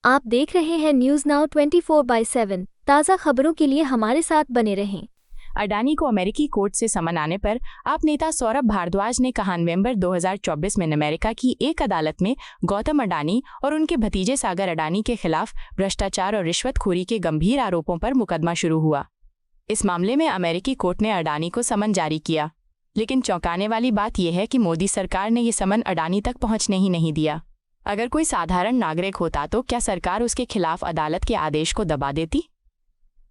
आप देख रहे हैं न्यूज़ नाउ 24/7 ताज़ा खबरों के लिए हमारे साथ बने रहें। अडानी को अमेरिकी कोर्ट से समन आने पर आप नेता सौरभ भारद्वाज ने कहा नवंबर 2024 में अमेरिका की एक अदालत में गौतम अडानी और उनके भतीजे सागर अडानी के खिलाफ भ्रष्टाचार और रिश्वतखोरी के गंभीर आरोपों पर मुकदमा शुरू हुआ। इस मामले में अमेरिकी कोर्ट ने अडानी को समन जारी किया, लेकिन चौंकाने वाली बात यह है कि मोदी सरकार ने ये समन अडानी तक पहुंचने ही नहीं दिया। अगर कोई साधारण नागरिक होता तो क्या सरकार उसके खिलाफ अदालत के आदेश को दबा देती?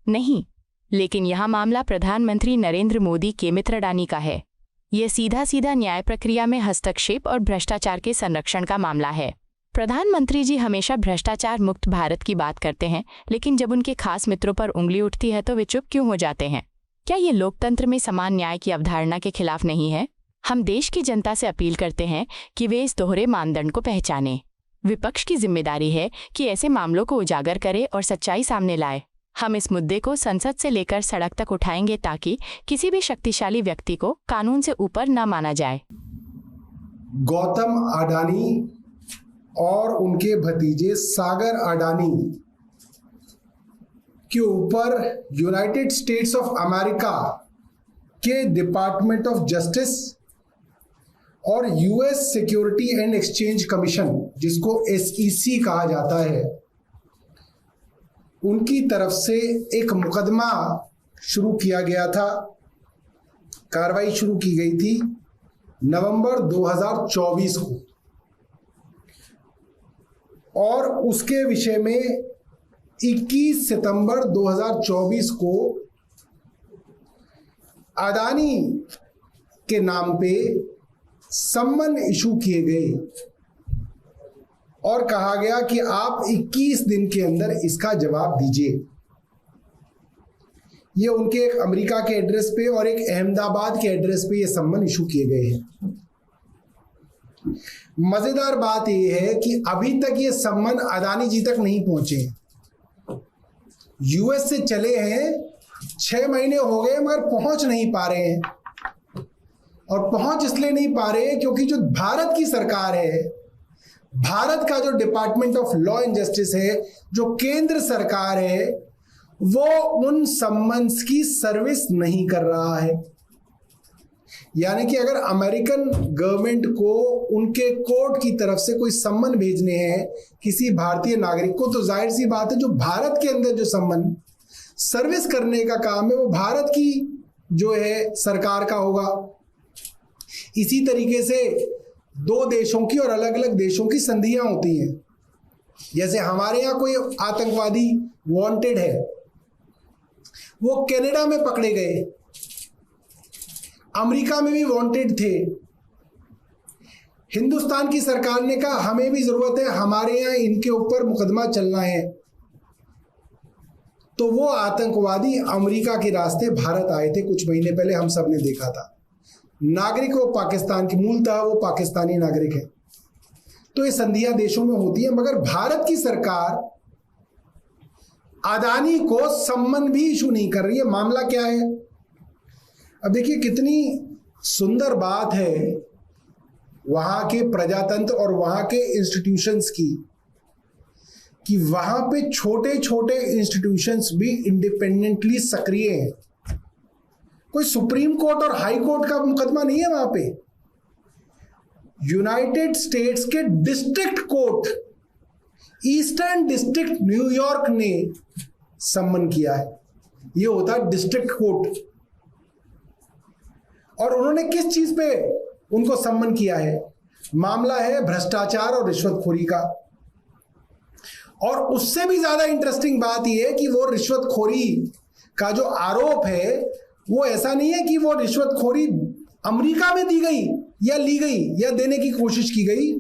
नहीं, लेकिन यह मामला प्रधानमंत्री नरेंद्र मोदी के मित्र अडानी का है। यह सीधा सीधा न्याय प्रक्रिया में हस्तक्षेप और भ्रष्टाचार के संरक्षण का मामला है। प्रधानमंत्री जी हमेशा भ्रष्टाचार मुक्त भारत की बात करते हैं, लेकिन जब उनके खास मित्रों पर उंगली उठती है तो वे चुप क्यों हो जाते हैं? क्या ये लोकतंत्र में समान न्याय की अवधारणा के खिलाफ नहीं है? हम देश की जनता से अपील करते हैं कि वे इस दोहरे मानदंड को पहचानें। विपक्ष की जिम्मेदारी है कि ऐसे मामलों को उजागर करे और सच्चाई सामने लाए। हम इस मुद्दे को संसद से लेकर सड़क तक उठाएंगे ताकि किसी भी शक्तिशाली व्यक्ति को कानून से ऊपर न माना जाए। गौतम अडानी और उनके भतीजे सागर अडानी के ऊपर यूनाइटेड स्टेट्स ऑफ अमेरिका के डिपार्टमेंट ऑफ जस्टिस और US security and exchange commission, जिसको एसईसी कहा जाता है, उनकी तरफ से एक मुकदमा शुरू किया गया था। कार्रवाई शुरू की गई थी नवंबर 2024 को और उसके विषय में 21 सितंबर 2024 को अडानी के नाम पे सम्मन इशू किए गए और कहा गया कि आप 21 दिन के अंदर इसका जवाब दीजिए। ये उनके एक अमेरिका के एड्रेस पे और एक अहमदाबाद के एड्रेस पे ये सम्मन इशू किए गए हैं। मजेदार बात यह है कि अभी तक ये सम्मन अडानी जी तक नहीं पहुंचे। यूएस से चले हैं, 6 महीने हो गए मगर पहुंच नहीं पा रहे हैं। और पहुंच इसलिए नहीं पा रहे क्योंकि जो भारत की सरकार है, भारत का जो department of law and justice है, जो केंद्र सरकार है, वो उन सम्मन्स की सर्विस नहीं कर रहा है। यानी कि अगर अमेरिकन गवर्नमेंट को उनके कोर्ट की तरफ से कोई सम्मन भेजने हैं किसी भारतीय नागरिक को, तो जाहिर सी बात है जो भारत के अंदर जो सम्मन सर्विस करने का काम है वो भारत की जो है सरकार का होगा। इसी तरीके से दो देशों की और अलग अलग देशों की संधियां होती हैं। जैसे हमारे यहाँ कोई आतंकवादी वांटेड है, वो कनाडा में पकड़े गए, अमेरिका में भी वांटेड थे। हिंदुस्तान की सरकार ने कहा हमें भी जरूरत है, हमारे यहाँ इनके ऊपर मुकदमा चलना है, तो वो आतंकवादी अमेरिका के रास्ते भारत आए थे। कुछ महीने पहले हम सब ने देखा था। नागरिक वो पाकिस्तान की, मूलतः वो पाकिस्तानी नागरिक है। तो ये संधियां देशों में होती है, मगर भारत की सरकार अडानी को सम्मन भी इशू नहीं कर रही है। मामला क्या है? अब देखिए कितनी सुंदर बात है वहां के प्रजातंत्र और वहां के इंस्टीट्यूशंस की, कि वहां पे छोटे छोटे इंस्टीट्यूशंस भी इंडिपेंडेंटली सक्रिय हैं। कोई सुप्रीम कोर्ट और हाई कोर्ट का मुकदमा नहीं है वहां पे। यूनाइटेड स्टेट्स के district court, eastern district New York ने सम्मन किया है। ये होता है डिस्ट्रिक्ट कोर्ट। और उन्होंने किस चीज पे उनको सम्मन किया है? मामला है भ्रष्टाचार और रिश्वतखोरी का। और उससे भी ज्यादा इंटरेस्टिंग बात यह है कि वो रिश्वतखोरी का जो आरोप है वो ऐसा नहीं है कि वो रिश्वतखोरी अमेरिका में दी गई या ली गई या देने की कोशिश की गई।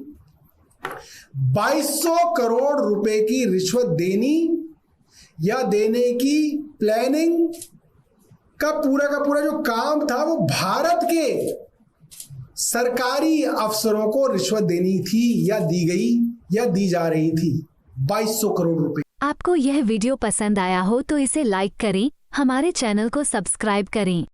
2200 करोड़ रुपए की रिश्वत देनी या देने की प्लानिंग का पूरा जो काम था वो भारत के सरकारी अफसरों को रिश्वत देनी थी या दी गई या दी जा रही थी। 2200 करोड़ रुपए। आपको यह वीडियो पसंद आया हो तो इसे लाइक करें, हमारे चैनल को सब्सक्राइब करें।